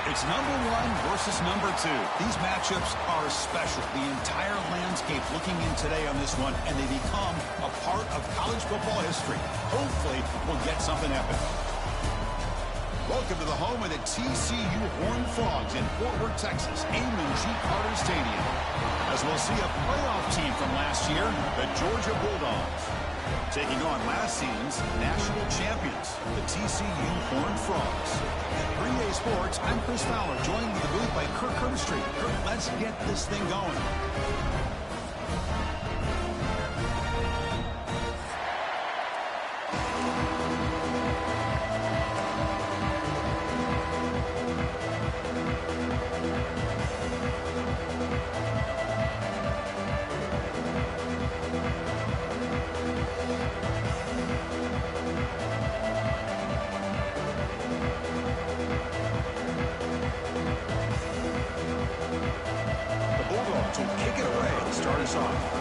It's number one versus number two. These matchups are special. The entire landscape looking in today on this one, and they become a part of college football history. Hopefully, we'll get something epic. Welcome to the home of the TCU Horned Frogs in Fort Worth, Texas, Amon G. Carter Stadium. As we'll see a playoff team from last year, the Georgia Bulldogs, taking on last season's national champions, the TCU Horned Frogs. At 3A Sports, I'm Chris Fowler, joined in the booth by Kirk Herbstreit. Kirk, let's get this thing going. off.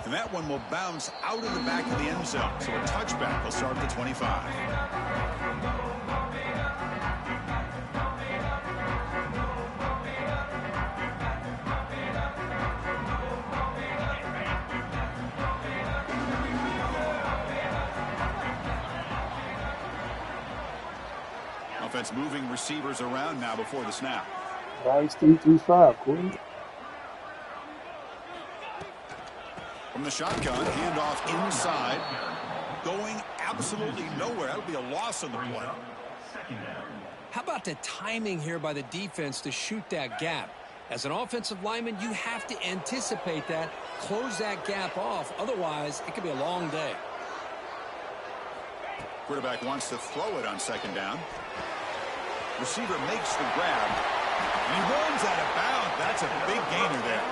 And that one will bounce out of the back of the end zone. So a touchback will start at the 25. Offense moving receivers around now before the snap. Nice 3-3-5, Cory. From the shotgun, handoff inside. Going absolutely nowhere. That'll be a loss on the play. How about the timing here by the defense to shoot that gap? As an offensive lineman, you have to anticipate that, close that gap off. Otherwise, it could be a long day. Quarterback wants to throw it on second down. Receiver makes the grab. And he runs out of bounds. That's a big gainer there.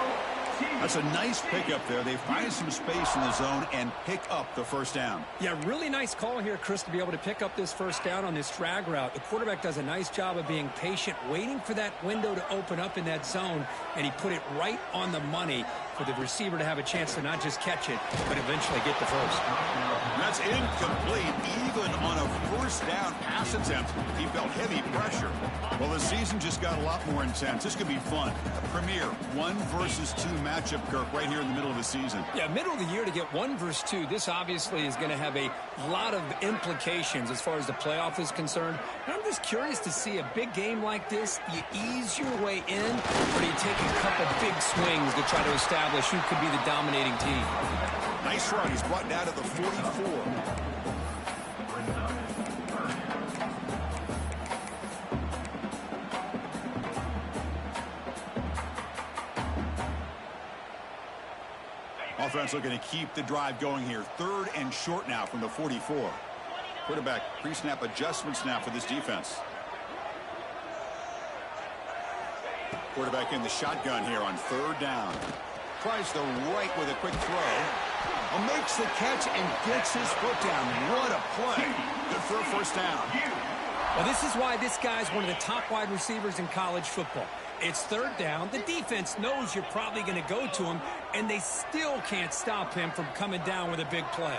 That's a nice pickup there. They find some space in the zone and pick up the first down. Yeah, really nice call here, Chris, to be able to pick up this first down on this drag route. The quarterback does a nice job of being patient, waiting for that window to open up in that zone, and he put it right on the money for the receiver to have a chance to not just catch it, but eventually get the first. That's incomplete. Even on a first down pass attempt, he felt heavy pressure. Well, the season just got a lot more intense. This could be fun. A premier 1 versus 2 matchup, Kirk, right here in the middle of the season. Yeah, middle of the year to get 1 versus 2. This obviously is going to have a lot of implications as far as the playoff is concerned. And I'm just curious to see a big game like this. You ease your way in, or do you take a couple big swings to try to establish who could be the dominating team? Nice run. He's brought down to the 44. Offense looking to keep the drive going here. 3rd and short now from the 44. Quarterback pre-snap adjustments now for this defense. Quarterback in the shotgun here on 3rd down. Tries the right with a quick throw. Makes the catch and gets his foot down. What a play. Good for a first down. Well, this is why this guy's one of the top wide receivers in college football. It's 3rd down. The defense knows you're probably going to go to him, and they still can't stop him from coming down with a big play.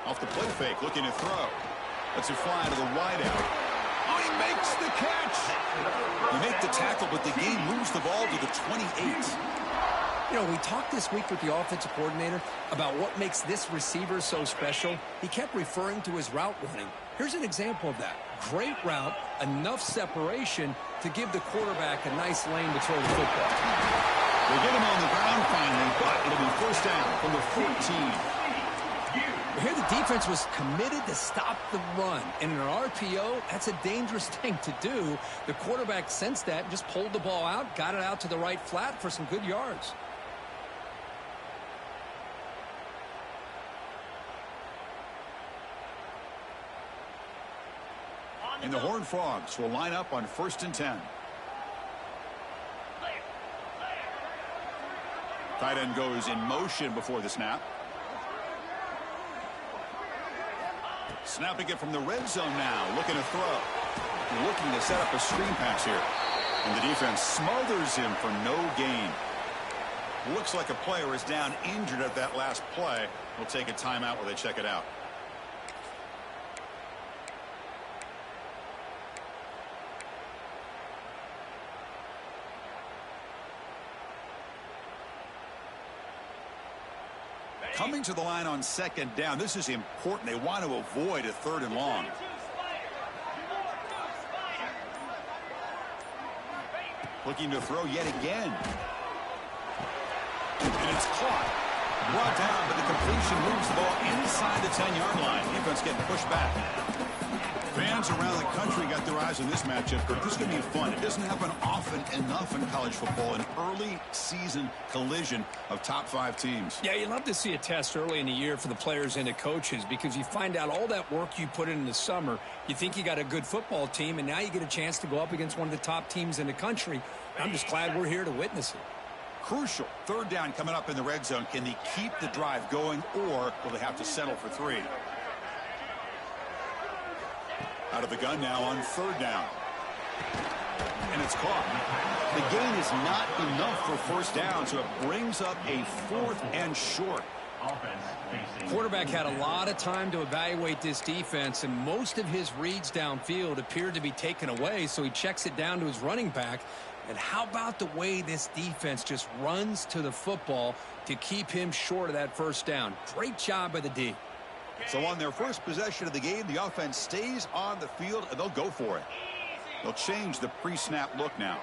Off the play fake, looking to throw. Lets it fly to the wideout. Oh, he makes the catch. You make the tackle, but the game moves the ball to the 28. You know, we talked this week with the offensive coordinator about what makes this receiver so special. He kept referring to his route running. Here's an example of that. Great route, enough separation to give the quarterback a nice lane to throw the football. They get him on the ground finally, but it'll be first down from the 14. Here the defense was committed to stop the run. And in an RPO, that's a dangerous thing to do. The quarterback sensed that and just pulled the ball out, got it out to the right flat for some good yards. And the Horned Frogs will line up on 1st and 10. Tight end goes in motion before the snap. Snapping it from the red zone now. Looking to throw. Looking to set up a screen pass here. And the defense smothers him for no gain. Looks like a player is down injured at that last play. We'll take a timeout while they check it out. Coming to the line on 2nd down. This is important. They want to avoid a 3rd and long. Looking to throw yet again. And it's caught. Brought down, but the completion moves the ball inside the 10-yard line. Defense getting pushed back. Fans around the country got their eyes on this matchup, but this is going to be fun. It doesn't happen often enough in college football, an early season collision of top 5 teams. Yeah, you love to see a test early in the year for the players and the coaches because you find out all that work you put in the summer. You think you got a good football team, and now you get a chance to go up against one of the top teams in the country. I'm just glad we're here to witness it. Crucial. Third down coming up in the red zone. Can they keep the drive going, or will they have to settle for 3? Out of the gun now on third down. And it's caught. The gain is not enough for first down, so it brings up a 4th and short. Quarterback had a lot of time to evaluate this defense, and most of his reads downfield appeared to be taken away, so he checks it down to his running back. And how about the way this defense just runs to the football to keep him short of that first down? Great job by the D. So on their first possession of the game, the offense stays on the field, and they'll go for it. They'll change the pre-snap look now.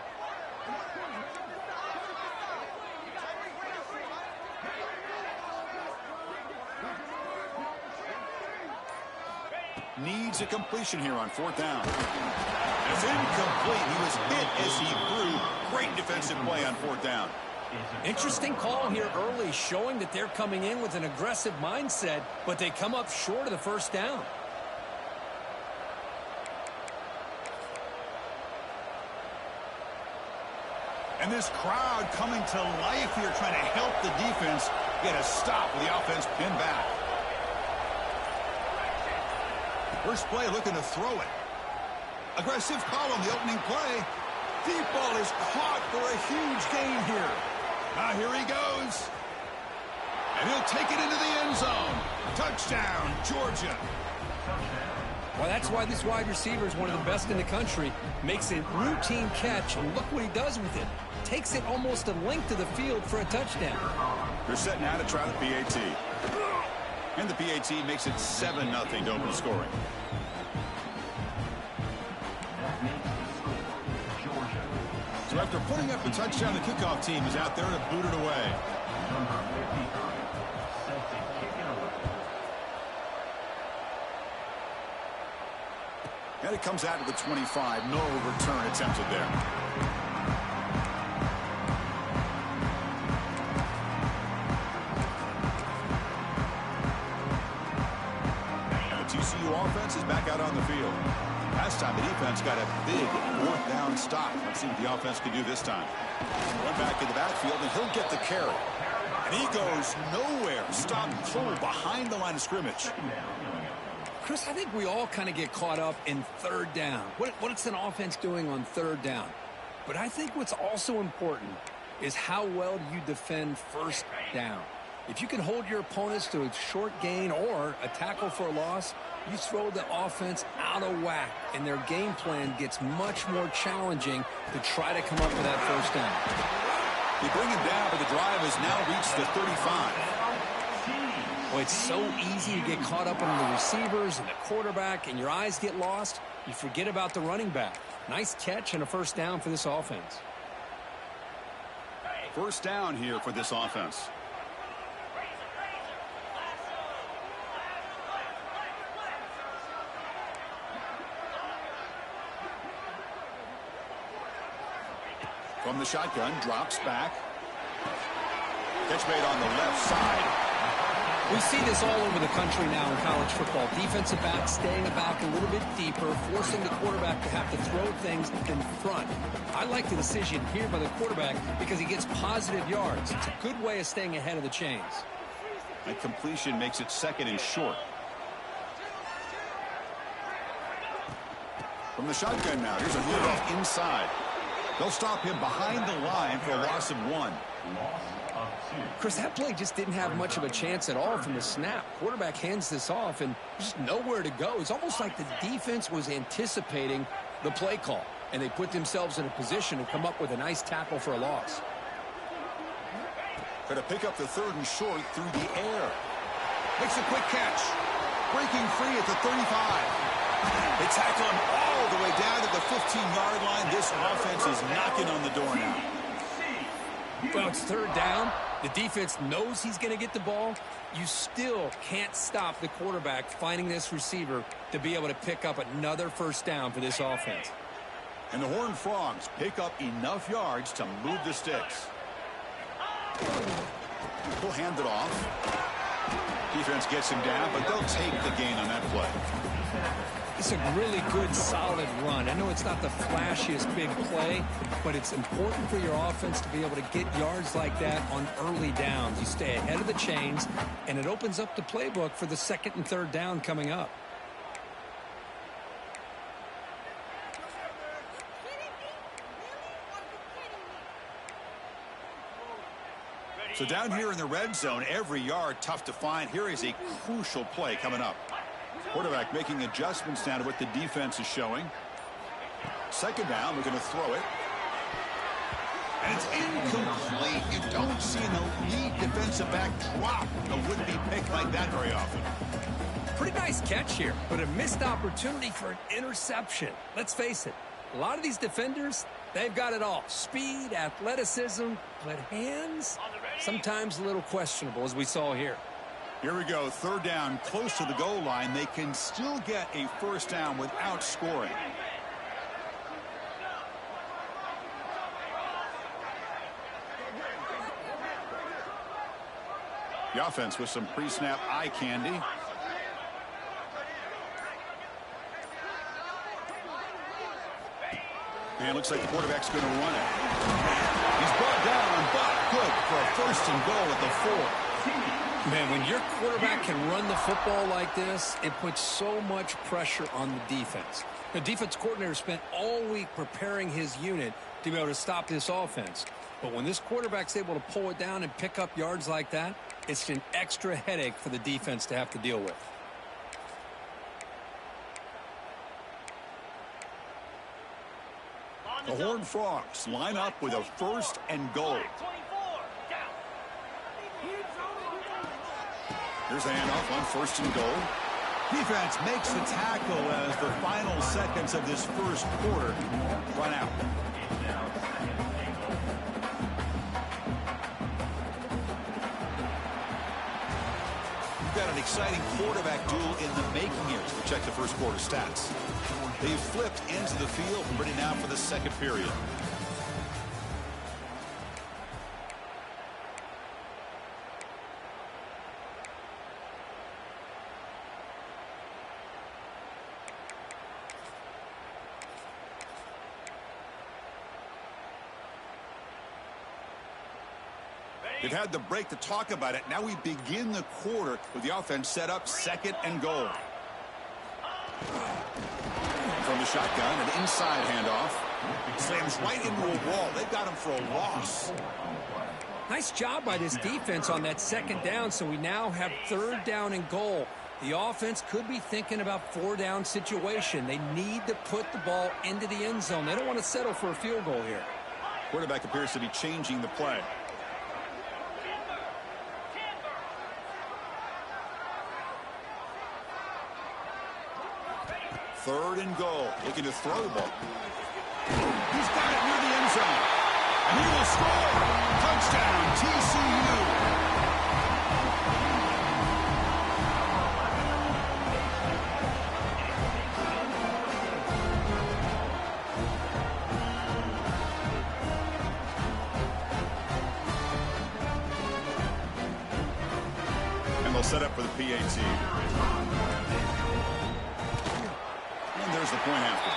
Needs a completion here on 4th down. It's incomplete. He was hit as he threw. Great defensive play on 4th down. Interesting call here early, showing that they're coming in with an aggressive mindset, but they come up short of the first down. And this crowd coming to life here, trying to help the defense get a stop with the offense pinned back. First play looking to throw it. Aggressive call on the opening play. Deep ball is caught for a huge gain here. Now here he goes. And he'll take it into the end zone. Touchdown, Georgia. Well, that's why this wide receiver is one of the best in the country. Makes a routine catch, and look what he does with it. Takes it almost a length of the field for a touchdown. They're setting out to try the PAT. And the PAT makes it 7-0 to open scoring. So after putting up a touchdown, the kickoff team is out there to boot it away. And it comes out to the 25. No return attempted there. TCU offense is back out on the field. Last time the defense got a big 4th down stop. Let's see what the offense can do this time. One back in the backfield, and he'll get the carry. And he goes nowhere. Stopped cold behind the line of scrimmage. Chris, I think we all kind of get caught up in third down. What's an offense doing on third down? But I think what's also important is how well you defend first down. If you can hold your opponents to a short gain or a tackle for a loss, you throw the offense out of whack, and their game plan gets much more challenging to try to come up with that first down. They bring him down, but the drive has now reached the 35. Well, it's so easy to get caught up on the receivers and the quarterback, and your eyes get lost. You forget about the running back. Nice catch and a first down for this offense. First down here for this offense. From the shotgun, drops back. Catch made on the left side. We see this all over the country now in college football. Defensive backs staying back a little bit deeper, forcing the quarterback to have to throw things in front. I like the decision here by the quarterback because he gets positive yards. It's a good way of staying ahead of the chains. That completion makes it 2nd and short. From the shotgun now, here's a handoff inside. They'll stop him behind the line for a loss of 1. Chris, that play just didn't have much of a chance at all from the snap. Quarterback hands this off, and there's just nowhere to go. It's almost like the defense was anticipating the play call, and they put themselves in a position to come up with a nice tackle for a loss. Going to pick up the 3rd and short through the air. Makes a quick catch. Breaking free at the 35. They tackle him all the way down to the 15-yard line. This offense is knocking on the door now. Well, it's third down. The defense knows he's going to get the ball. You still can't stop the quarterback finding this receiver to be able to pick up another first down for this offense. And the Horned Frogs pick up enough yards to move the sticks. He'll hand it off. Defense gets him down, but they'll take the gain on that play. It's a really good, solid run. I know it's not the flashiest big play, but it's important for your offense to be able to get yards like that on early downs. You stay ahead of the chains, and it opens up the playbook for the second and third down coming up. So down here in the red zone, every yard tough to find. Here is a crucial play coming up. Quarterback making adjustments down to what the defense is showing. Second down, we're going to throw it. And it's incomplete. You don't see an elite defensive back drop a would-be pick like that very often. Pretty nice catch here, but a missed opportunity for an interception. Let's face it, a lot of these defenders, they've got it all. Speed, athleticism, but hands, sometimes a little questionable, as we saw here. Here we go, third down, close to the goal line. They can still get a first down without scoring. The offense with some pre-snap eye candy. And it looks like the quarterback's going to run it. He's brought down, but good for a first and goal at the 4. Man, when your quarterback can run the football like this, it puts so much pressure on the defense. The defense coordinator spent all week preparing his unit to be able to stop this offense. But when this quarterback's able to pull it down and pick up yards like that, it's an extra headache for the defense to have to deal with. The Horned Frogs line up with a first and goal. Here's a handoff on first and goal. Defense makes the tackle as the final seconds of this first quarter run out. We've got an exciting quarterback duel in the making here as we check the first quarter stats. They've flipped into the field and ready now for the second period. They've had the break to talk about it. Now we begin the quarter with the offense set up second and goal. From the shotgun, an inside handoff. Slams right into a wall. They've got him for a loss. Nice job by this defense on that second down, so we now have third down and goal. The offense could be thinking about four-down situation. They need to put the ball into the end zone. They don't want to settle for a field goal here. Quarterback appears to be changing the play. Third and goal. Looking to throw the ball. He's got it near the end zone. And he will score. Touchdown, TCU. And they'll set up for the PAT. And there's the point after.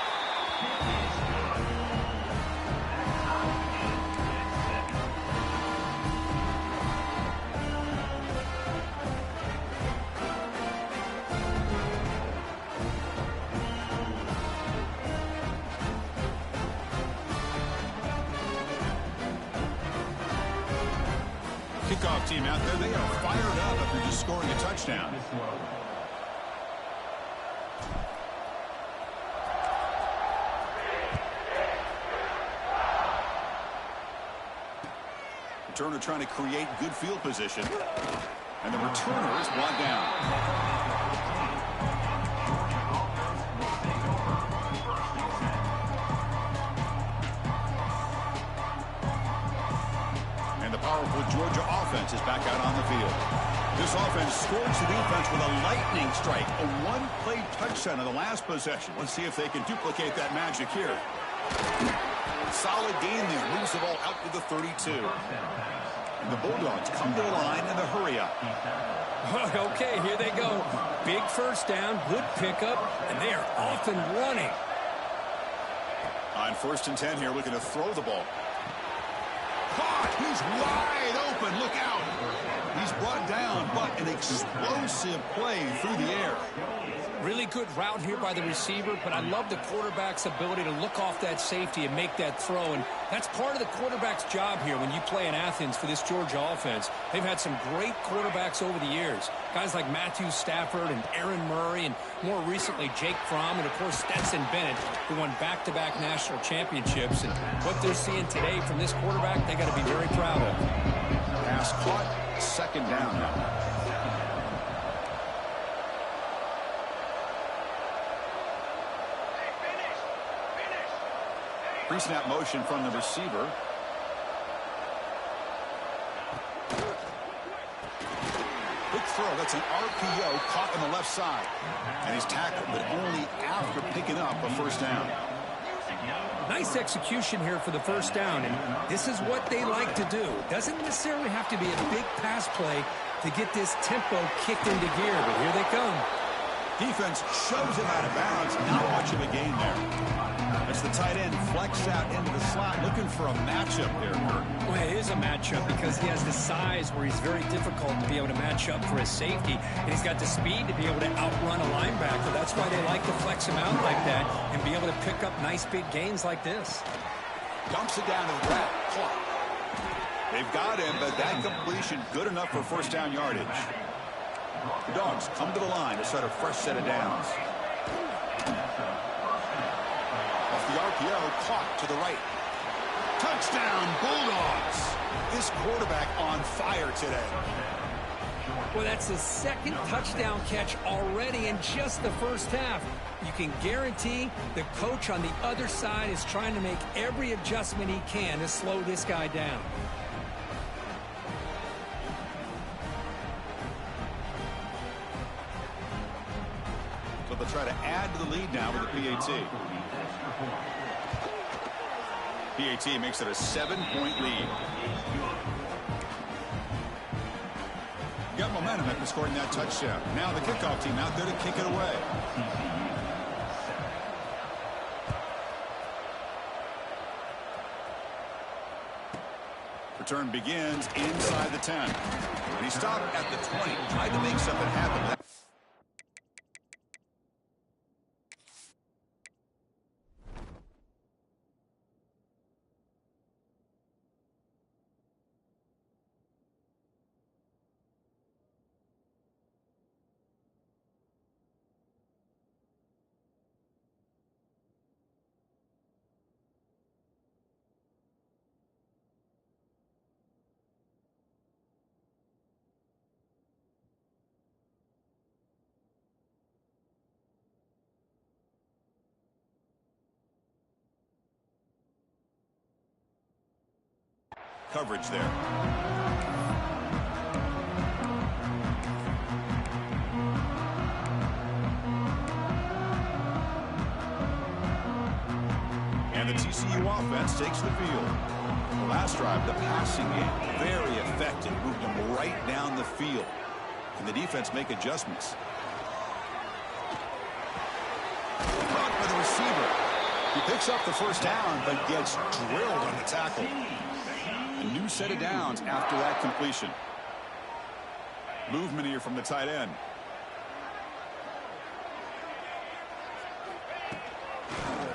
Kickoff team out there, they are fired up after just scoring a touchdown. Returner trying to create good field position. And the returner is brought down. And the powerful Georgia offense is back out on the field. This offense scores the defense with a lightning strike. A one-play touchdown in the last possession. Let's see if they can duplicate that magic here. Solid game there. Moves the ball out to the 32. And the Bulldogs come to the line in the hurry up. Okay, here they go. Big first down, good pickup, and they are off and running. On 1st and 10 here, looking to throw the ball. Caught! He's wide open. Look out! He's brought down, but an explosive play through the air. Really good route here by the receiver, but I love the quarterback's ability to look off that safety and make that throw. And that's part of the quarterback's job here when you play in Athens for this Georgia offense. They've had some great quarterbacks over the years. Guys like Matthew Stafford and Aaron Murray, and more recently Jake Fromm, and of course Stetson Bennett, who won back-to-back national championships. And what they're seeing today from this quarterback, they got to be very proud of. Pass caught, 2nd down now. Pre-snap motion from the receiver. Quick throw. That's an RPO caught on the left side. And he's tackled, but only after picking up a 1st down. Nice execution here for the 1st down, and this is what they like to do. Doesn't necessarily have to be a big pass play to get this tempo kicked into gear, but here they come. Defense shows him out of bounds. Not much of a gain there. As the tight end flex out into the slot, looking for a matchup there, Kurt. Well, it is a matchup because he has the size where he's very difficult to be able to match up for his safety, and he's got the speed to be able to outrun a linebacker. That's why they like to flex him out like that and be able to pick up nice big gains like this. Dumps it down to the ground. Clock. They've got him, but that completion good enough for 1st down yardage. The Dogs come to the line to start a fresh set of downs. Off the RPO, caught to the right. Touchdown, Bulldogs. This quarterback on fire today. Well, that's his 2nd touchdown catch already in just the 1st half. You can guarantee the coach on the other side is trying to make every adjustment he can to slow this guy down. So they'll try to add to the lead now with the PAT. PAT makes it a 7-point lead. Got momentum after scoring that touchdown. Now the kickoff team out there to kick it away. Return begins inside the 10. And he stopped at the 20. Tried to make something happen. Coverage there. And the TCU offense takes the field. The last drive, the passing game, very effective. Moved them right down the field. Can the defense make adjustments? Caught by the receiver. He picks up the 1st down, but gets drilled on the tackle. A new set of downs after that completion. Movement here from the tight end.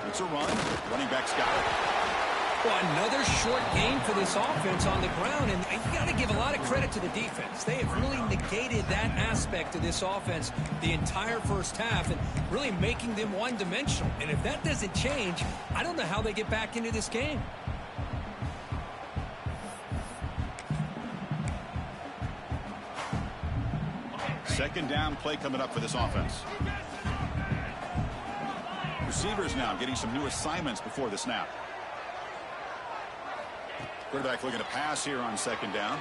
It's a run. Running back's got it. Well, another short game for this offense on the ground, and you got to give a lot of credit to the defense. They have really negated that aspect of this offense the entire 1st half and really making them one-dimensional. And if that doesn't change, I don't know how they get back into this game. 2nd down play coming up for this offense. Receivers now getting some new assignments before the snap. Quarterback looking to pass here on 2nd down.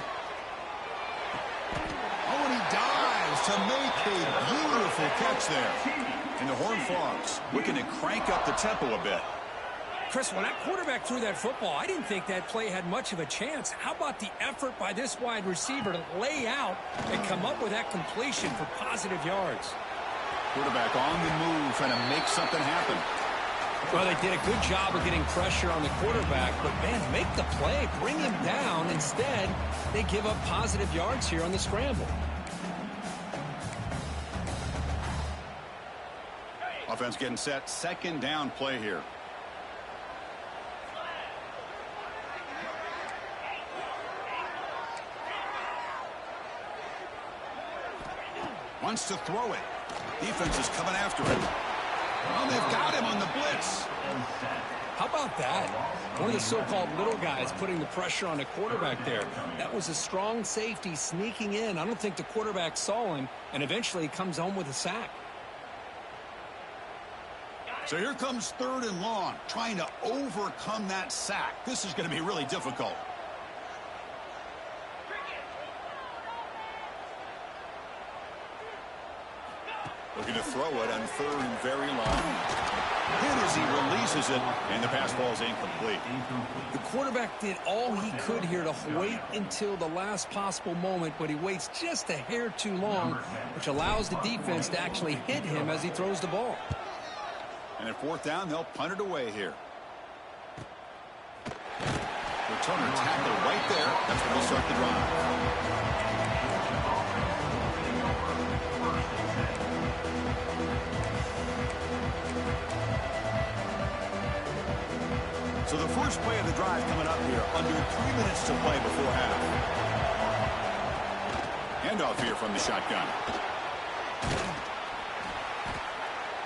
Oh, and he dives to make a beautiful catch there. And the Horned Frogs looking to crank up the tempo a bit. Chris, when that quarterback threw that football, I didn't think that play had much of a chance. How about the effort by this wide receiver to lay out and come up with that completion for positive yards? Quarterback on the move, trying to make something happen. Well, they did a good job of getting pressure on the quarterback, but, man, make the play, bring him down. Instead, they give up positive yards here on the scramble. Offense getting set. Second down play here. Wants to throw it. Defense is coming after it. Well, they've got him on the blitz. How about that? One of the so-called little guys putting the pressure on the quarterback there. That was a strong safety sneaking in. I don't think the quarterback saw him, and eventually he comes home with a sack. So here comes 3rd and long, trying to overcome that sack. This is going to be really difficult. Looking to throw it on 3rd and very long. Hit as he releases it, and the pass ball is incomplete. The quarterback did all he could here to wait until the last possible moment, but he waits just a hair too long, which allows the defense to actually hit him as he throws the ball. And at 4th down, they'll punt it away here. Returner tackle right there. That's where they'll start the drive. So the first play of the drive coming up here, under 3 minutes to play before half. Handoff here from the shotgun.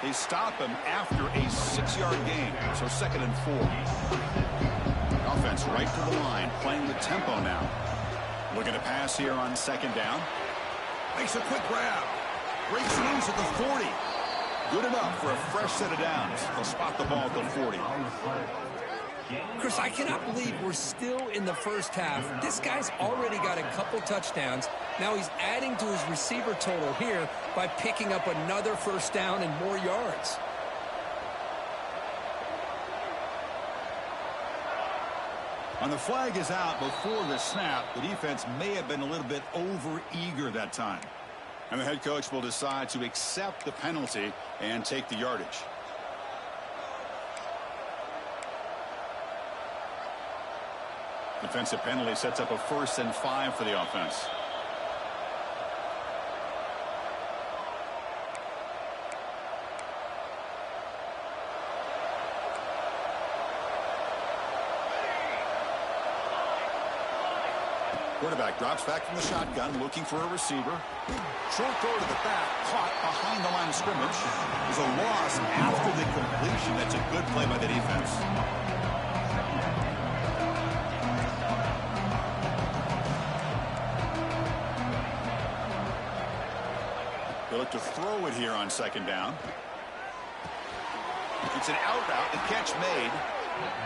They stop him after a 6-yard gain, so 2nd and 4. Offense right to the line, playing with tempo now. Looking to pass here on 2nd down. Makes a quick grab. Breaks loose at the 40. Good enough for a fresh set of downs. They'll spot the ball at the 40. Chris, I cannot believe we're still in the first half. This guy's already got a couple touchdowns. Now he's adding to his receiver total here by picking up another 1st down and more yards. On the flag is out before the snap. The defense may have been a little bit over-eager that time. And the head coach will decide to accept the penalty and take the yardage. Defensive penalty sets up a 1st and 5 for the offense. Quarterback drops back from the shotgun, looking for a receiver. Short throw to the back, caught behind the line of scrimmage. There's a loss after the completion. That's a good play by the defense. They look to throw it here on 2nd down. It's an out route, the catch made.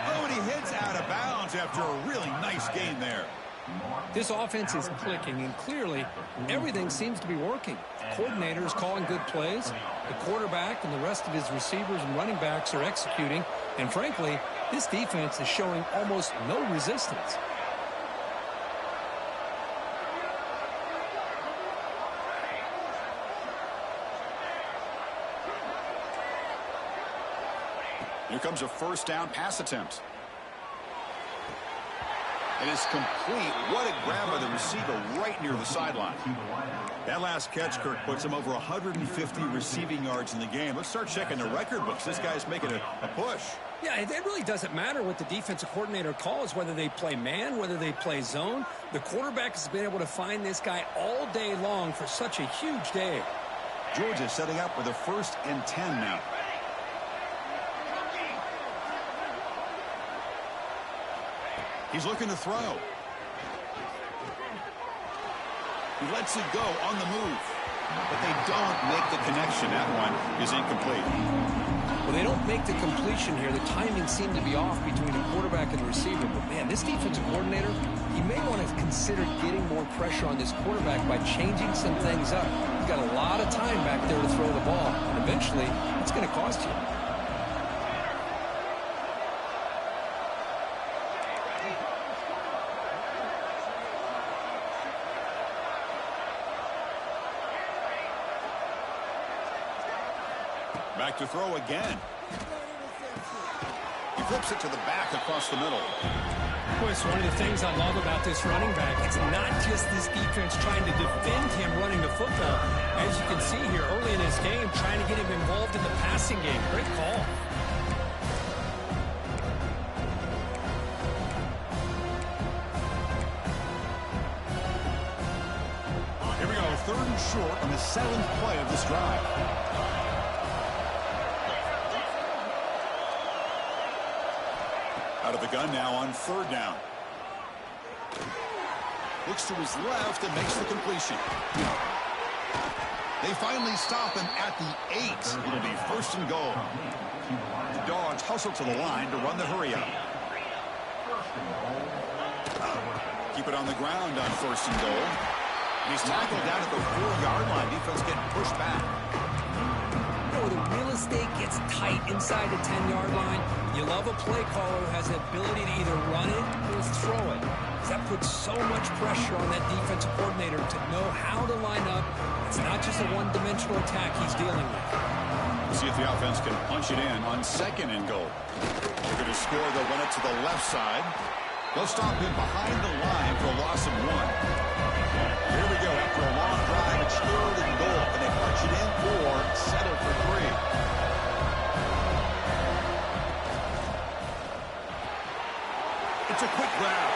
Oh, and he hits out of bounds after a really nice gain there. This offense is clicking, and clearly everything seems to be working. The coordinator is calling good plays. The quarterback and the rest of his receivers and running backs are executing. And frankly, this defense is showing almost no resistance. Here comes a 1st down pass attempt. It is complete. What a grab by the receiver right near the sideline. That last catch, Kirk, puts him over 150 receiving yards in the game. Let's start checking the record books. This guy's making a push. Yeah, it really doesn't matter what the defensive coordinator calls, whether they play man, whether they play zone. The quarterback has been able to find this guy all day long for such a huge day. Georgia setting up with a 1st and 10 now. He's looking to throw. He lets it go on the move. But they don't make the connection. That one is incomplete. Well, they don't make the completion here. The timing seemed to be off between the quarterback and the receiver. But, man, this defensive coordinator, he may want to consider getting more pressure on this quarterback by changing some things up. He's got a lot of time back there to throw the ball. And eventually, it's going to cost you. Back to throw again. He flips it to the back across the middle. Boy, it's one of the things I love about this running back. It's not just this defense trying to defend him running the football. As you can see here early in this game, trying to get him involved in the passing game. Great call. Here we go, 3rd and short on the 7th play of this drive. Out of the gun now on 3rd down. Looks to his left and makes the completion. They finally stop him at the 8. It'll be 1st and goal. The Dogs hustle to the line to run the hurry up. Keep it on the ground on 1st and goal. He's tackled down at the 4-yard line. Defense getting pushed back. The real estate gets tight inside the 10-yard line. You love a play caller who has the ability to either run it or throw it. That puts so much pressure on that defensive coordinator to know how to line up. It's not just a one-dimensional attack he's dealing with. We'll see if the offense can punch it in on 2nd and goal. They're going to score. They'll run it to the left side. They'll stop him behind the line for a loss of 1. Here we go. After a long drive, it's 3rd and goal. Can they punch it in or settle for 3? It's a quick grab.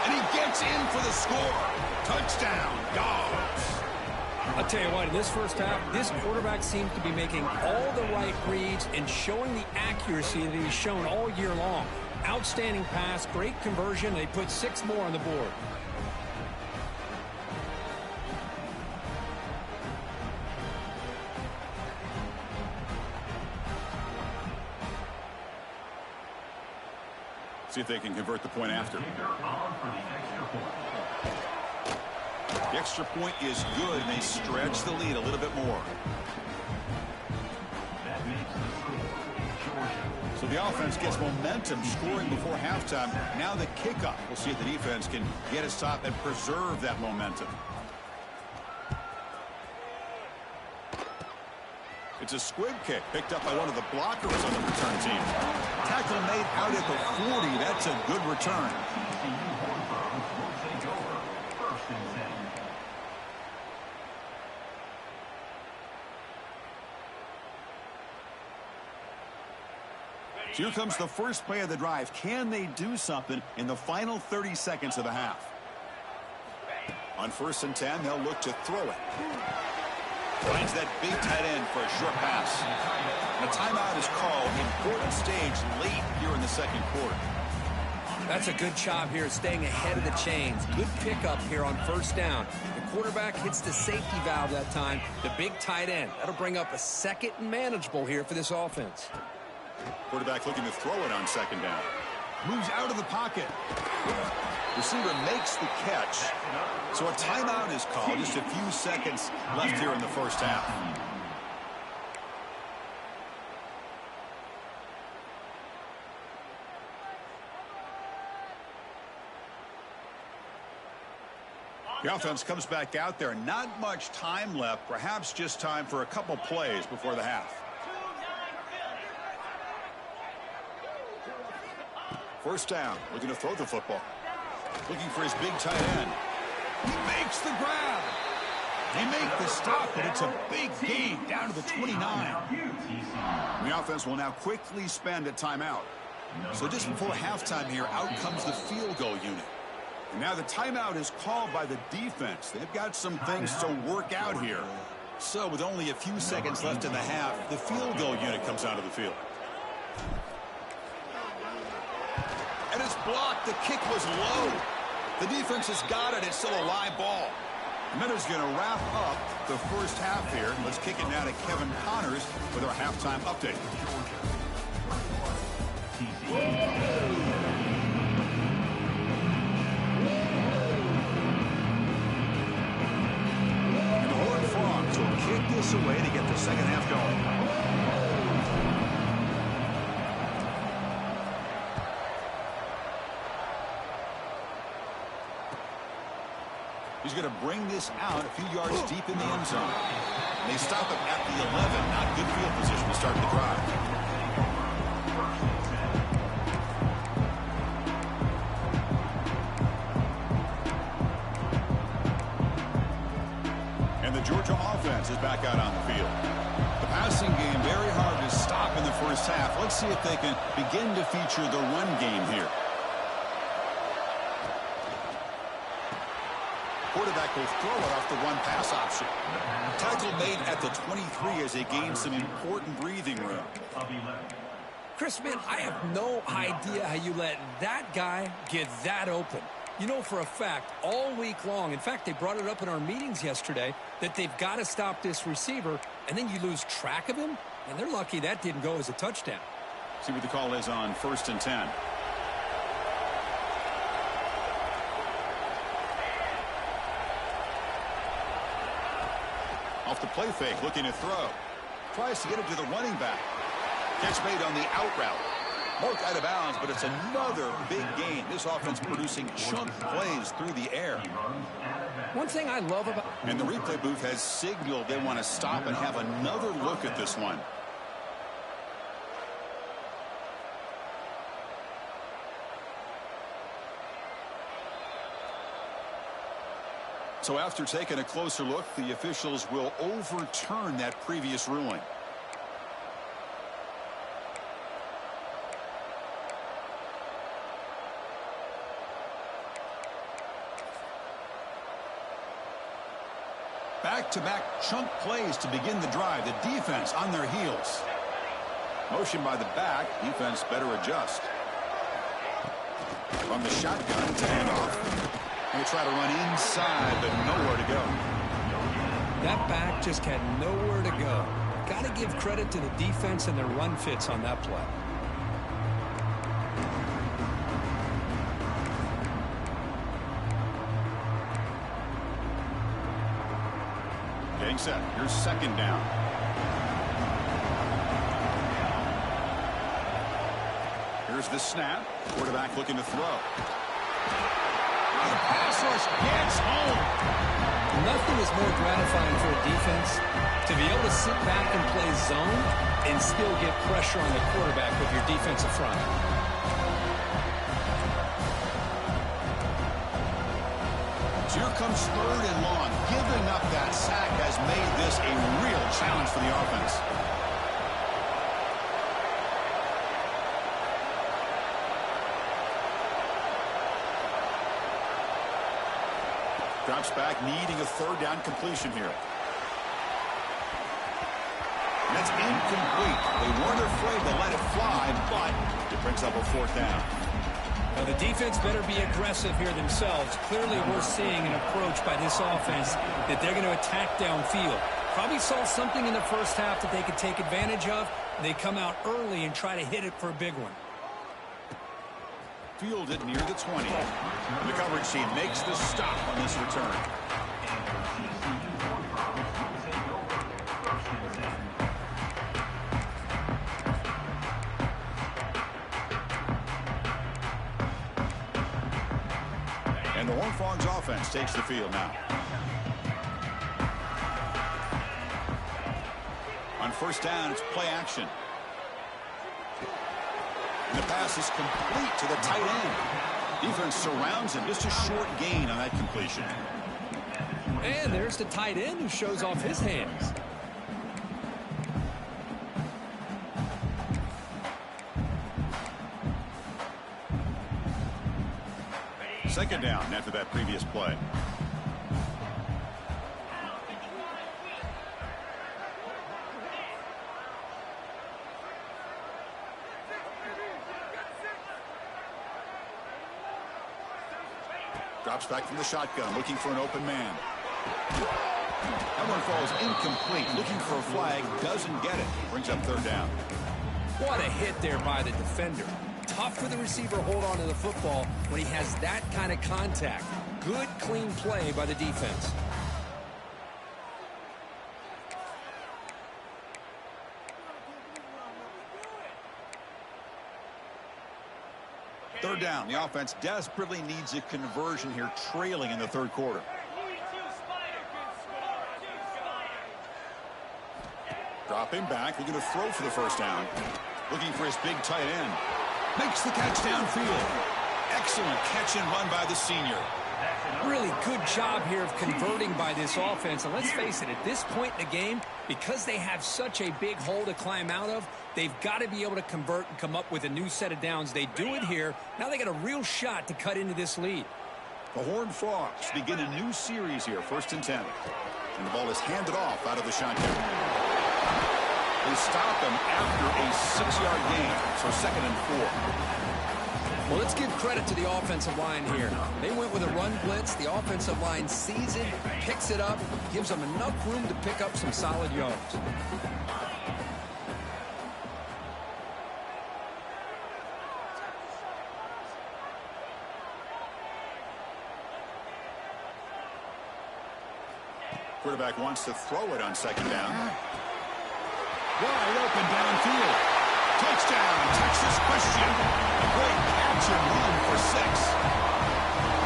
And he gets in for the score. Touchdown, Dogs. I'll tell you what, in this first half, this quarterback seems to be making all the right reads and showing the accuracy that he's shown all year long. Outstanding pass, great conversion. They put 6 more on the board. See if they can convert the point after. The extra point is good, and they stretch the lead a little bit more. So the offense gets momentum scoring before halftime. Now the kickoff. We'll see if the defense can get a stop and preserve that momentum. It's a squib kick picked up by one of the blockers on the return team. Tackle made out at the 40. That's a good return. So here comes the first play of the drive. Can they do something in the final 30 seconds of the half? On 1st and 10, they'll look to throw it. Finds that big tight end for a short pass. And a timeout is called. Important stage late here in the 2nd quarter. That's a good job here staying ahead of the chains. Good pickup here on 1st down. The quarterback hits the safety valve that time. The big tight end. That'll bring up a 2nd and manageable here for this offense. Quarterback looking to throw it on 2nd down. Moves out of the pocket. Receiver makes the catch. So a timeout is called. Just a few seconds left here in the first half. The offense comes back out there. Not much time left. Perhaps just time for a couple plays before the half. 1st down. Looking to throw the football. Looking for his big tight end. He makes the grab. They make the stop, but it's a big gain down to the 29. The offense will now quickly spend a timeout. So just before halftime here, out comes the field goal unit. And now the timeout is called by the defense. They've got some things to work out here. So with only a few seconds left in the half, the field goal unit comes out of the field. And it's blocked. The kick was low. The defense has got it. It's still a live ball. Minuta's going to wrap up the first half here. Let's kick it now to Kevin Connors with our halftime update. And the Horned Frogs will kick this away to get the second half going. He's going to bring this out a few yards deep in the end zone. And they stop him at the 11. Not good field position to start the drive. And the Georgia offense is back out on the field. The passing game very hard to stop in the first half. Let's see if they can begin to feature the run game here. Quarterback will throw it off the one-pass option. Tackle made at the 23 as they gain some important breathing room. Chris, man, I have no idea how you let that guy get that open. You know for a fact, all week long, in fact, they brought it up in our meetings yesterday, that they've got to stop this receiver, and then you lose track of him, and they're lucky that didn't go as a touchdown. See what the call is on 1st and 10. Off the play fake, looking to throw. Tries to get it to the running back. Catch made on the out route. Marked out of bounds, but it's another big gain. This offense producing chunk plays through the air. One thing I love about... And the replay booth has signaled they want to stop and have another look at this one. So after taking a closer look, the officials will overturn that previous ruling. Back-to-back chunk plays to begin the drive. The defense on their heels. Motion by the back. Defense better adjust. From the shotgun to handoff. They try to run inside, but nowhere to go. That back just had nowhere to go. Got to give credit to the defense and their run fits on that play. Getting set. Here's 2nd down. Here's the snap. Quarterback looking to throw. The pass rush gets home. Nothing is more gratifying for a defense to be able to sit back and play zone and still get pressure on the quarterback with your defensive front. So here comes 3rd and long. Giving up that sack has made this a real challenge for the offense. Drops back, needing a 3rd down completion here. And that's incomplete. They weren't afraid to let it fly, but it brings up a 4th down. Now, the defense better be aggressive here themselves. Clearly, we're seeing an approach by this offense that they're going to attack downfield. Probably saw something in the first half that they could take advantage of. They come out early and try to hit it for a big one. Fielded near the 20. And the coverage team makes the stop on this return. And the Horned Frogs offense takes the field now. On 1st down, it's play action. And the pass is complete to the tight end. Defense surrounds him. Just a short gain on that completion. And there's the tight end who shows off his hands. Second down after that previous play. Drops back from the shotgun, looking for an open man. That one falls incomplete. Looking for a flag, doesn't get it. Brings up 3rd down. What a hit there by the defender. Tough for the receiver to hold on to the football when he has that kind of contact. Good, clean play by the defense. Third down. The offense desperately needs a conversion here, trailing in the 3rd quarter. Dropping back, looking to throw for the first down. Looking for his big tight end. Makes the catch downfield. Excellent catch and run by the senior. Really good job here of converting by this offense. And let's face it, at this point in the game, because they have such a big hole to climb out of, they've got to be able to convert and come up with a new set of downs. They do it here. Now they got a real shot to cut into this lead. The Horned Frogs begin a new series here, 1st and 10. And the ball is handed off out of the shotgun. They stop him after a 6-yard gain, so 2nd and 4. Well, let's give credit to the offensive line here. They went with a run blitz. The offensive line sees it, picks it up, gives them enough room to pick up some solid yards. Quarterback wants to throw it on 2nd down. Wide open downfield. Touchdown, Texas Christian. Great catch and run for 6.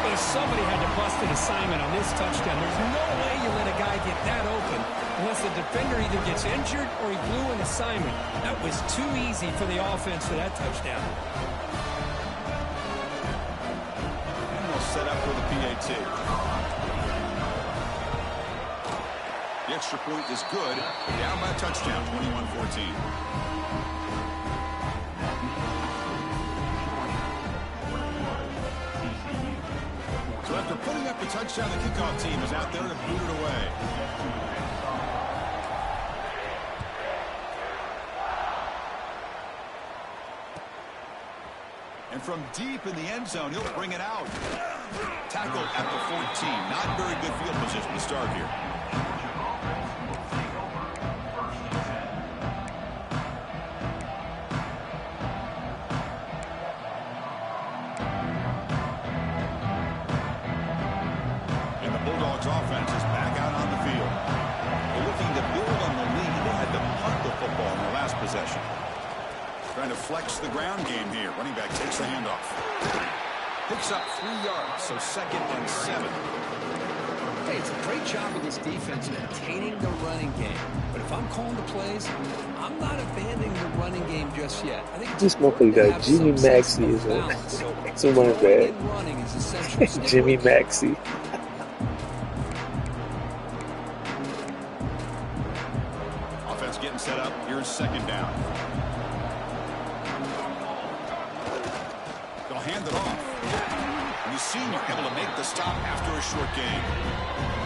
Well, somebody had to bust an assignment on this touchdown. There's no way you let a guy get that open unless the defender either gets injured or he blew an assignment. That was too easy for the offense for that touchdown. And they'll set up for the PAT. The extra point is good. Down by a touchdown, 21-14. So after putting up the touchdown, the kickoff team is out there to boot it away. And from deep in the end zone, he'll bring it out. Tackle at the 14. Not very good field position to start here. Offense is back out on the field. They're looking to build on the lead. They had to punt the football in their last possession. Trying to flex the ground game here. Running back takes the handoff. Picks up 3 yards, so 2nd and 7. Hey, it's a great job of this defense maintaining the running game. But if I'm calling the plays, I'm not abandoning the running game just yet. I think This motherfucker got Jimmy Maxey as a running back. Jimmy Maxey. Getting set up. Here's 2nd down. They'll hand it off. And the senior able to make the stop after a short gain.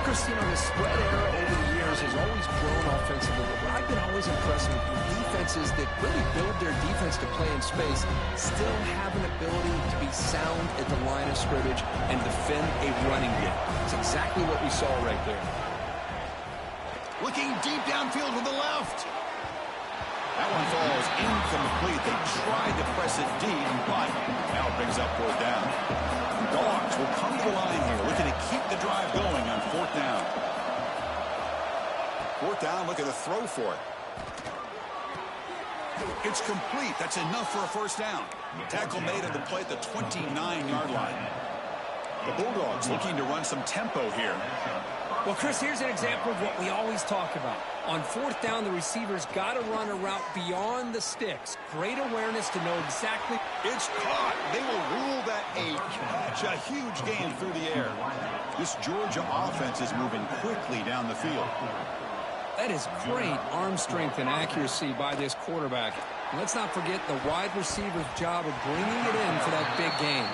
Chris, you know, the spread era over the years has always grown offensively. But I've been always impressed with defenses that really build their defense to play in space, still have an ability to be sound at the line of scrimmage and defend a running game. It's exactly what we saw right there. Looking deep downfield with the left. That one falls incomplete. They tried to press it deep, but now it brings up 4th down. Dogs will come to the line here, looking to keep the drive going on 4th down. 4th down, looking to throw for it. It's complete. That's enough for a 1st down. Tackle made on the play at the 29-yard line. The Bulldogs looking to run some tempo here. Well, Chris, here's an example of what we always talk about. On 4th down, the receiver's got to run a route beyond the sticks. Great awareness to know exactly. It's caught. They will rule that a catch. A huge gain through the air. This Georgia offense is moving quickly down the field. That is great arm strength and accuracy by this quarterback. And let's not forget the wide receiver's job of bringing it in for that big gain.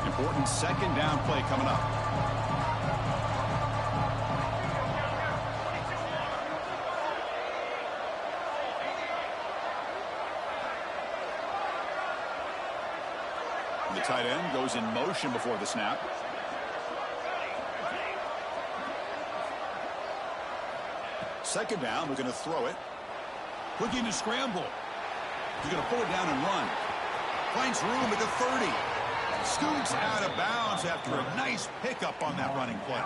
Important 2nd down play coming up. The tight end goes in motion before the snap. Second down, we're going to throw it. Looking to scramble. He's going to pull it down and run. Finds room at the 30. Scoots out of bounds after a nice pickup on that running play.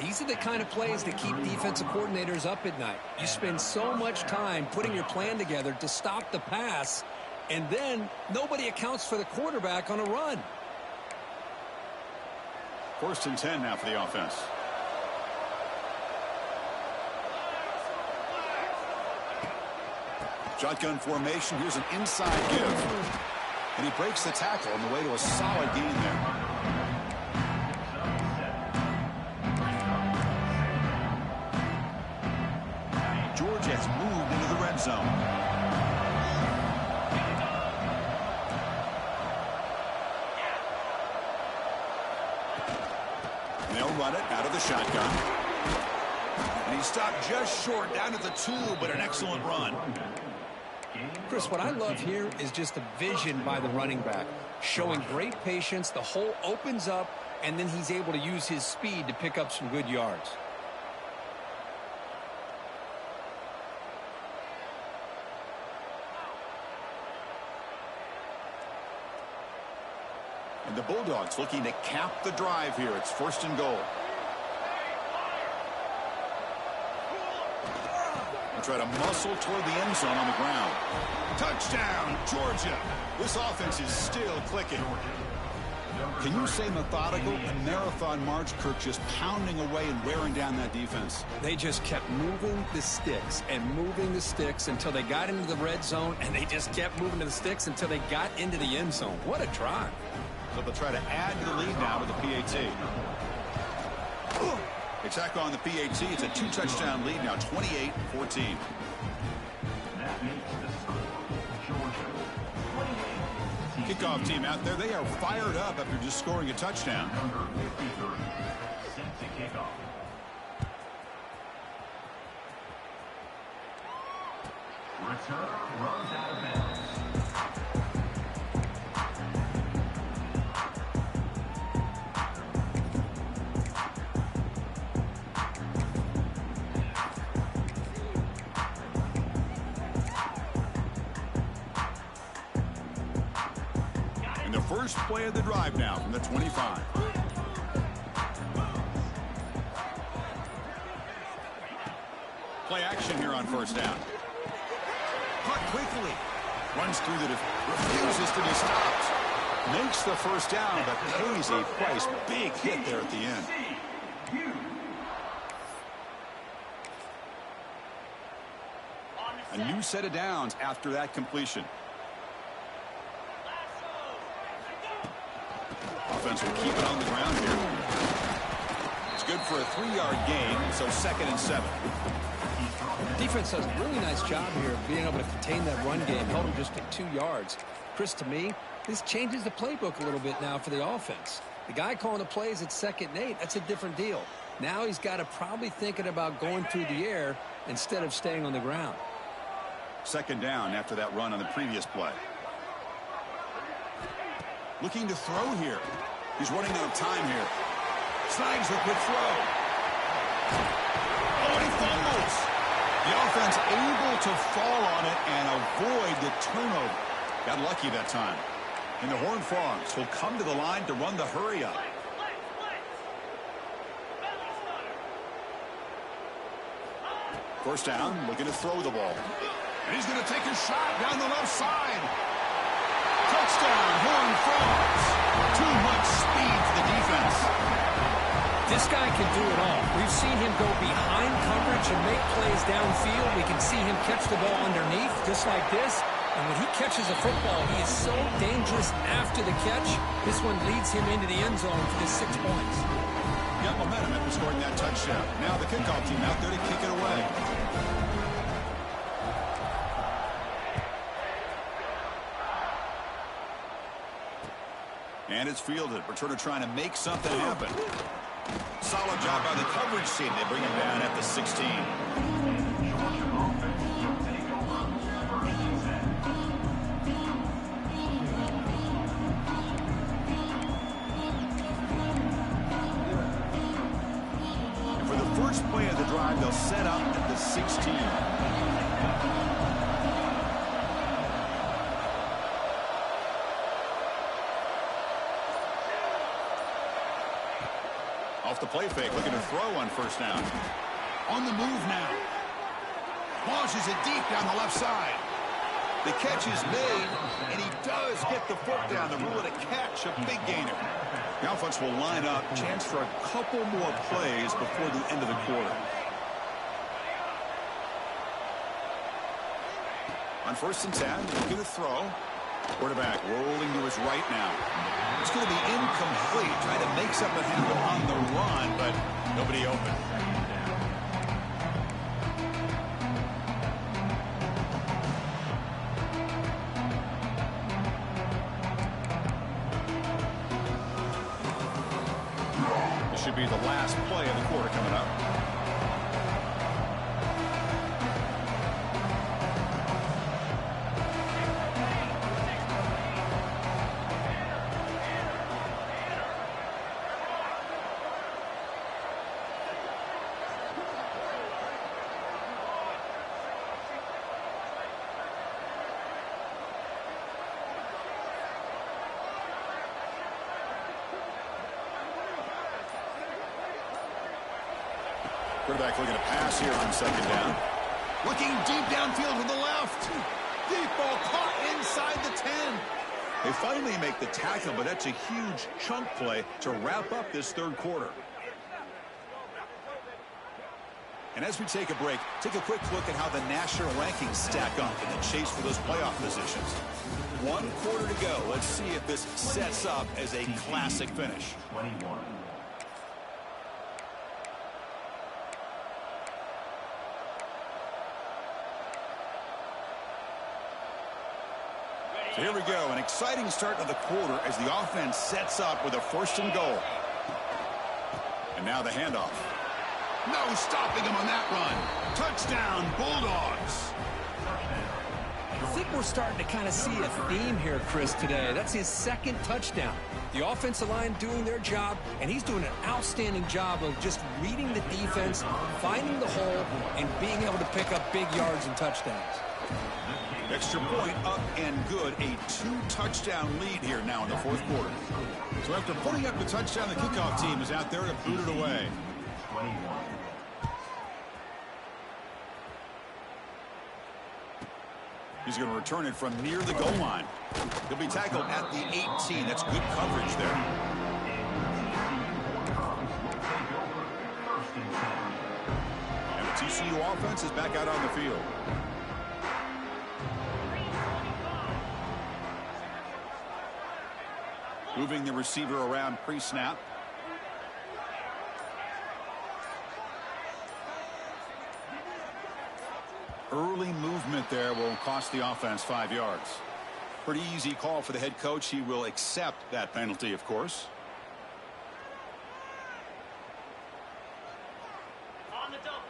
These are the kind of plays that keep defensive coordinators up at night. You spend so much time putting your plan together to stop the pass, and then nobody accounts for the quarterback on a run. 1st and 10 now for the offense. Shotgun formation. Here's an inside give. And he breaks the tackle on the way to a solid gain there. Georgia has moved into the red zone. They'll run it out of the shotgun. And he stopped just short down at the 2, but an excellent run. Chris, what I love here is just the vision by the running back. Showing great patience, the hole opens up, and then he's able to use his speed to pick up some good yards. And the Bulldogs looking to cap the drive here. It's 1st and goal. They'll try to muscle toward the end zone on the ground. Touchdown, Georgia. This offense is still clicking. Can you say methodical? A marathon march, Kirk, just pounding away and wearing down that defense. They just kept moving the sticks and moving the sticks until they got into the red zone, and they just kept moving to the sticks until they got into the end zone. What a drive. So they'll try to add to the lead now with the PAT. They tack on the PAT. It's a 2-touchdown lead now, 28-14. Kickoff team out there. They are fired up after just scoring a touchdown. Return runs out of bounds. First play of the drive now from the 25. Play action here on 1st down. Caught quickly. Runs through the refuses to be stopped. Makes the 1st down, but pays a price. Big hit there at the end. A new set of downs after that completion. Offense will keep it on the ground here. It's good for a 3-yard gain, so 2nd and 7. Defense does a really nice job here of being able to contain that run game, held them just at 2 yards. Chris, to me, this changes the playbook a little bit now for the offense. The guy calling the plays at 2nd and 8, that's a different deal. Now he's got to probably thinking about going through the air instead of staying on the ground. 2nd down after that run on the previous play. Looking to throw here. He's running out of time here. Snags the quick throw. Oh, and he fumbles. The offense able to fall on it and avoid the turnover. Got lucky that time. And the Horned Frogs will come to the line to run the hurry up. First down, looking to throw the ball. And he's going to take a shot down the left side. Touchdown, Horned Frogs. Too much speed for the defense. This guy can do it all. We've seen him go behind coverage and make plays downfield. We can see him catch the ball underneath just like this. And when he catches a football, he is so dangerous after the catch. This one leads him into the end zone for the 6 points. Got momentum after scoring that touchdown. Now the kickoff team out there to kick it away. And it's fielded. Returner trying to make something happen. Solid job by the coverage team. They bring him down at the 16. And for the first play of the drive, they'll set up at the 16. off the play fake, looking to throw on first down. On the move now. Launches it deep down the left side. The catch is made, and he does get the foot down. The rule of a catch, a big gainer. The offense will line up. Chance for a couple more plays before the end of the quarter. On first and 10, looking to throw. Quarterback rolling to his right now. It's going to be incomplete. Trying to make something happen on the run, but nobody open. This should be the last play of the quarter coming up. Quarterback looking to pass here on second down. Looking deep downfield to the left. Deep ball caught inside the 10. They finally make the tackle, but that's a huge chunk play to wrap up this third quarter. And as we take a break, take a quick look at how the national rankings stack up in the chase for those playoff positions. 1 quarter to go. Let's see if this sets up as a classic finish. 21. Here we go, an exciting start to the quarter as the offense sets up with a first and goal. And now the handoff. No stopping him on that run. Touchdown, Bulldogs. I think we're starting to kind of see a theme here, Chris, today. That's his second touchdown. The offensive line doing their job, and he's doing an outstanding job of just reading the defense, finding the hole, and being able to pick up big yards and touchdowns. Extra point up and good. A 2-touchdown lead here now in the fourth quarter. So after putting up the touchdown, the kickoff team is out there to boot it away. 21. He's going to return it from near the goal line. He'll be tackled at the 18. That's good coverage there. And the TCU offense is back out on the field. Moving the receiver around pre-snap. Early movement there will cost the offense 5 yards. Pretty easy call for the head coach. He will accept that penalty, of course. On the double.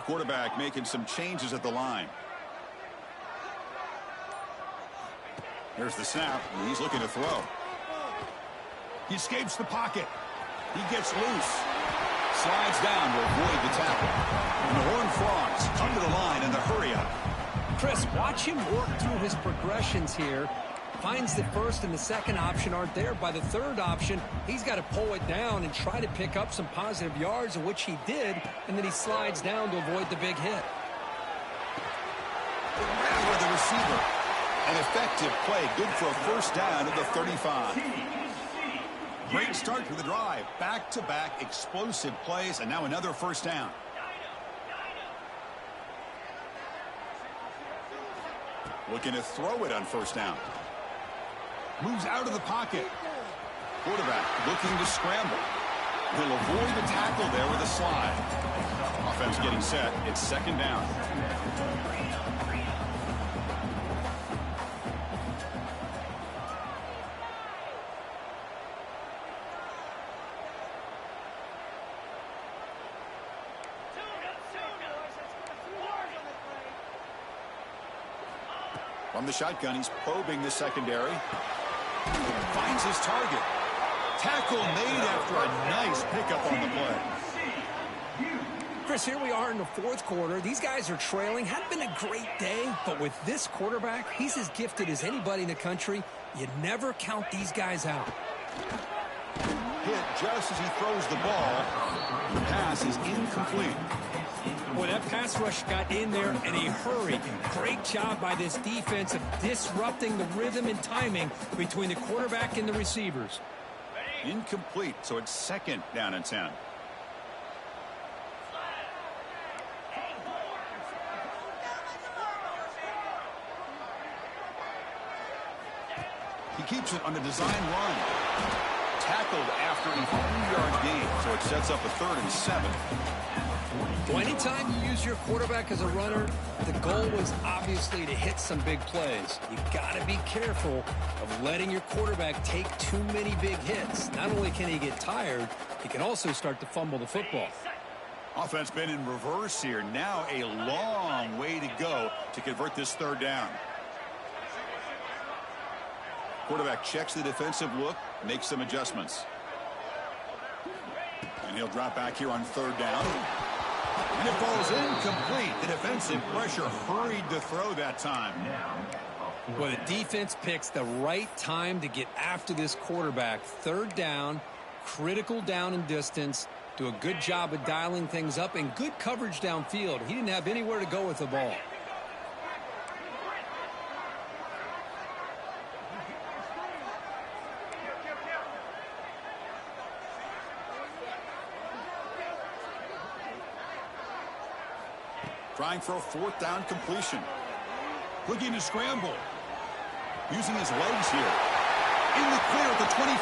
Quarterback making some changes at the line. There's the snap, and he's looking to throw. He escapes the pocket. He gets loose. Slides down to avoid the tackle. And the Horned Frogs come to the line in the hurry-up. Chris, watch him work through his progressions here. Finds the first and the second option aren't there. By the third option, he's got to pull it down and try to pick up some positive yards, of which he did, and then he slides down to avoid the big hit. Around with the receiver. An effective play, good for a first down at the 35. Great start to the drive. Back-to-back explosive plays, and now another first down. Looking to throw it on first down. Moves out of the pocket. Quarterback looking to scramble. He'll avoid the tackle there with a slide. Offense getting set. It's second down. From the shotgun, he's probing the secondary. Finds his target. Tackle made after a nice pickup on the play. Chris, here we are in the fourth quarter. These guys are trailing. Hadn't been a great day, but with this quarterback, he's as gifted as anybody in the country. You never count these guys out. Hit just as he throws the ball. The pass is incomplete. Boy, that pass rush got in there in a hurry. Great job by this defense of disrupting the rhythm and timing between the quarterback and the receivers. Incomplete, so it's second down and 10. He keeps it on the design run. Tackled after a 3-yard gain, so it sets up a 3rd and 7. Well, anytime you use your quarterback as a runner, the goal was obviously to hit some big plays. You've got to be careful of letting your quarterback take too many big hits. Not only can he get tired, he can also start to fumble the football. Offense been in reverse here. Now a long way to go to convert this 3rd down. Quarterback checks the defensive look, makes some adjustments. And he'll drop back here on 3rd down. And it falls incomplete. The defensive pressure hurried to throw that time. Well, the defense picks the right time to get after this quarterback. 3rd down, critical down and distance. Do a good job of dialing things up and good coverage downfield. He didn't have anywhere to go with the ball. Trying for a 4th down completion. Looking to scramble. Using his legs here. In the clear at the 25.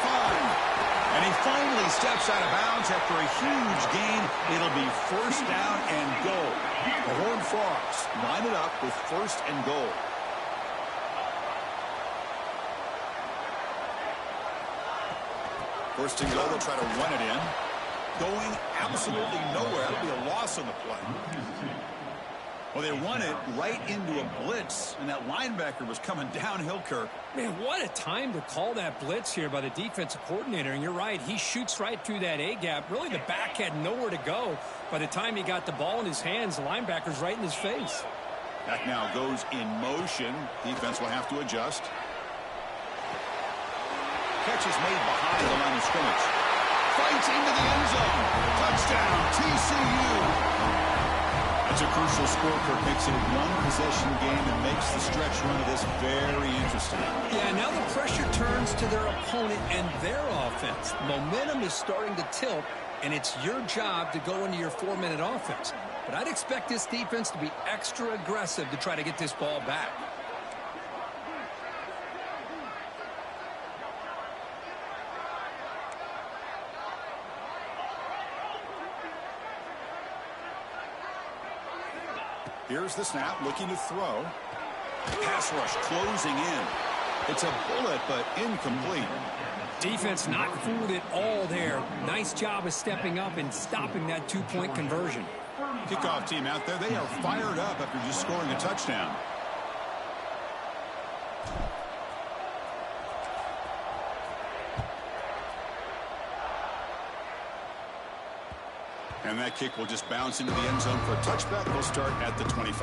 And he finally steps out of bounds after a huge gain. It'll be 1st down and goal. The Horned Frogs line it up with 1st and goal. First and goal, they'll try to run it in. Going absolutely nowhere. It'll be a loss on the play. Well, they run it right into a blitz, and that linebacker was coming downhill, Kirk. Man, what a time to call that blitz here by the defensive coordinator. And you're right, he shoots right through that A-gap. Really, the back had nowhere to go. By the time he got the ball in his hands, the linebacker's right in his face. Back now goes in motion. Defense will have to adjust. Catch is made behind the line of scrimmage. Fights into the end zone. Touchdown, TCU. That's a crucial score, Kirk. Makes it a one-possession game and makes the stretch run of this very interesting. Yeah, now the pressure turns to their opponent and their offense. Momentum is starting to tilt, and it's your job to go into your 4-minute offense. But I'd expect this defense to be extra aggressive to try to get this ball back. Here's the snap, looking to throw. Pass rush closing in. It's a bullet, but incomplete. Defense not fooled at all there. Nice job of stepping up and stopping that 2-point conversion. Kickoff team out there, they are fired up after just scoring a touchdown. And that kick will just bounce into the end zone for a touchback. They'll start at the 25.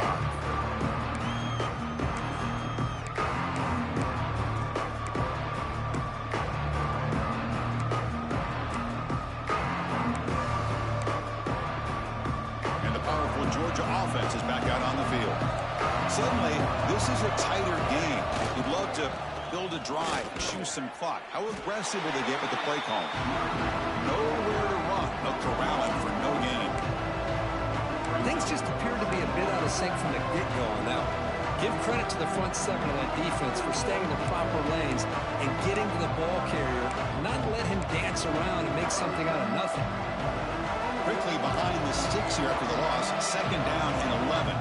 And the powerful Georgia offense is back out on the field. Suddenly, this is a tighter game. You'd love to build a drive, chew some clock. How aggressive will they get with the play call? Nowhere to run. They'll corral it for no gain. Things just appear to be a bit out of sync from the get-go on that one. Give credit to the front 7 of that defense for staying in the proper lanes and getting to the ball carrier, not let him dance around and make something out of nothing. Quickly behind the sticks here after the loss. 2nd down and 11.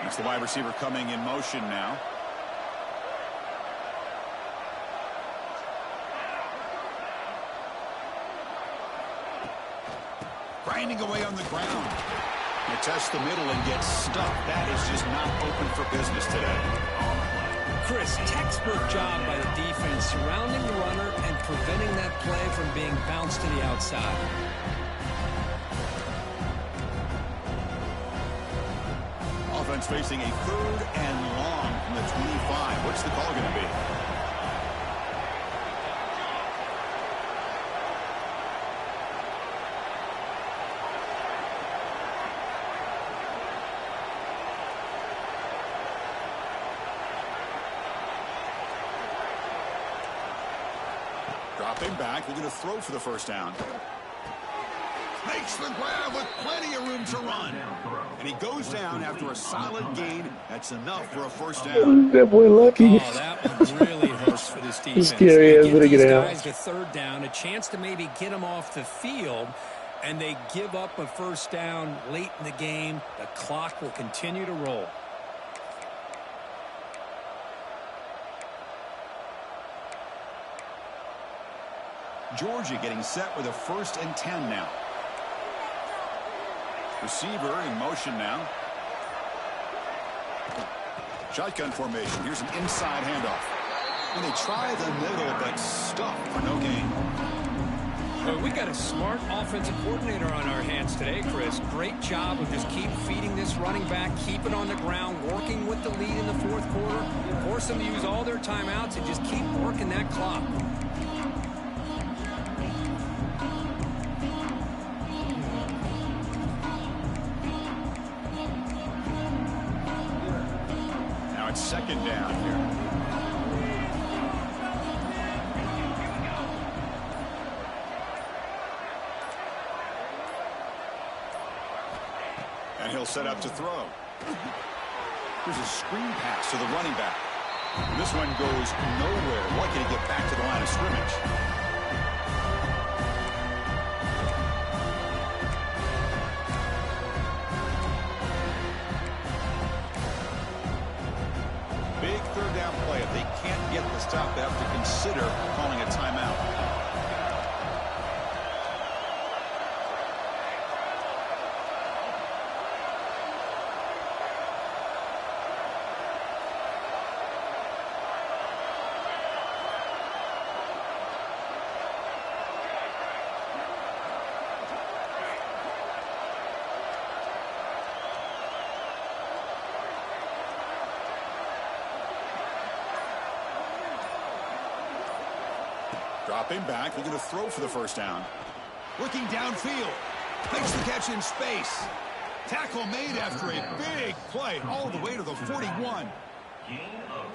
It's the wide receiver coming in motion now. Grinding away on the ground. They test the middle and get stuck. That is just not open for business today. Chris, textbook job by the defense surrounding the runner and preventing that play from being bounced to the outside. Offense facing a 3rd and long from the 25. What's the call going to be? Dropping back, we're going to throw for the first down. Makes the grab with plenty of room to run. And he goes down after a solid gain. That's enough for a first down. That boy lucky. Oh, that one really hurts for this defense. Scary as They they get these get out. guys to 3rd down, a chance to maybe get them off the field, and they give up a first down late in the game. The clock will continue to roll. Georgia getting set with a 1st and 10 now. Receiver in motion now. Shotgun formation. Here's an inside handoff. And they try the middle, but stuck for no gain. Well, we got a smart offensive coordinator on our hands today, Chris. Great job of just keep feeding this running back, keep it on the ground, working with the lead in the 4th quarter, force them to use all their timeouts, and just keep working that clock. Now it's 2nd down here. And he'll set up to throw. Here's a screen pass to the running back. And this one goes nowhere. Lucky to get back to the line of scrimmage. Big 3rd down play. If they can't get the stop, they have to consider calling a timeout. Dropping back, looking to throw for the first down. Looking downfield. Makes the catch in space. Tackle made after a big play all the way to the 41.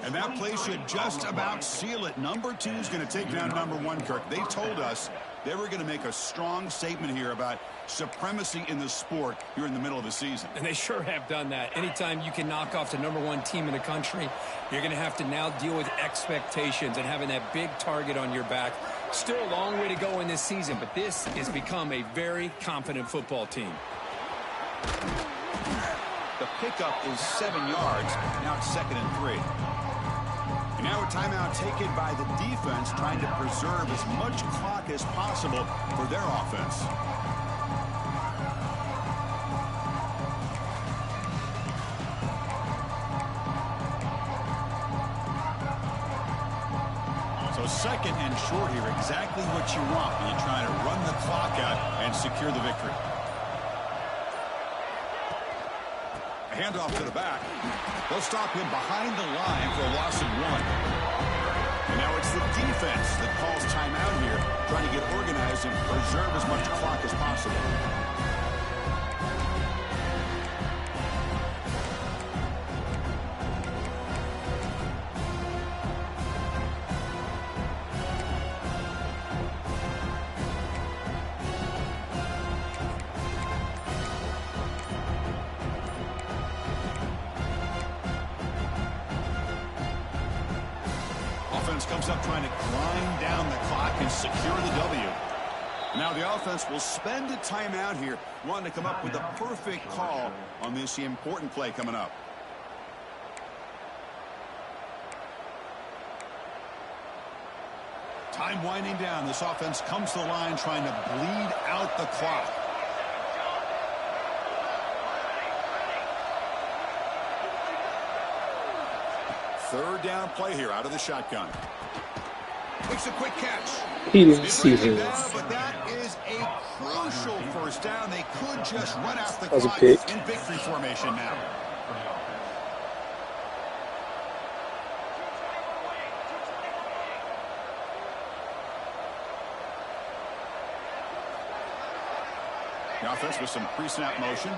And that play should just about seal it. Number 2 is going to take down number 1, Kirk. They told us they were going to make a strong statement here about supremacy in the sport here in the middle of the season. And they sure have done that. Anytime you can knock off the number 1 team in the country, you're going to have to now deal with expectations and having that big target on your back. Still a long way to go in this season, but this has become a very confident football team. The pickup is 7 yards. Now it's 2nd and 3. And now a timeout taken by the defense, trying to preserve as much clock as possible for their offense. So 2nd and short here, exactly what you want when you're trying to run the clock out and secure the victory. A handoff to the back. They'll stop him behind the line for a loss of 1. And now it's the defense that calls timeout here, trying to get organized and preserve as much clock as possible. Comes up trying to grind down the clock and secure the W. Now the offense will spend a timeout here, wanting to come up with the perfect call on this important play coming up. Time winding down. This offense comes to the line trying to bleed out the clock. Third down play here out of the shotgun. Makes a quick catch. He didn't see him. But that is a crucial first down. They could just run out the That was a clock pick. in victory formation now. The offense with some pre-snap motion.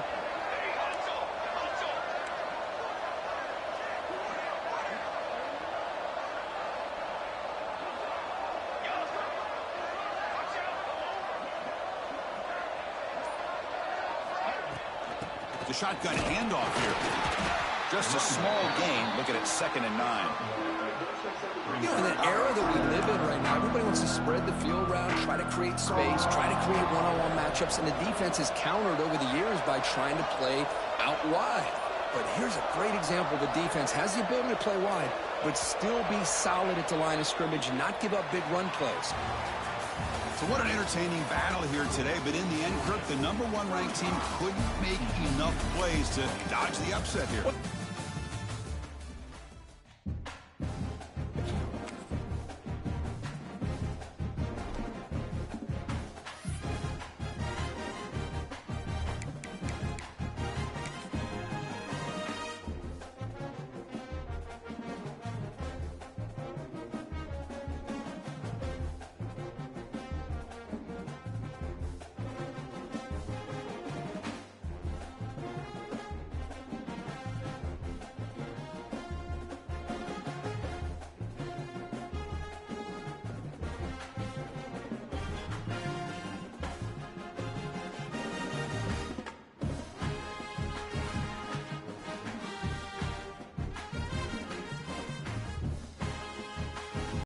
The shotgun handoff here. Just a small gain. Looking at 2nd and 9. You know, in the era that we live in right now, everybody wants to spread the field around, try to create space, try to create one-on-one matchups, and the defense has countered over the years by trying to play out wide. But here's a great example. The defense has the ability to play wide, but still be solid at the line of scrimmage and not give up big run plays. So what an entertaining battle here today. But in the end, Kirk, the #1 ranked team couldn't make enough plays to dodge the upset here.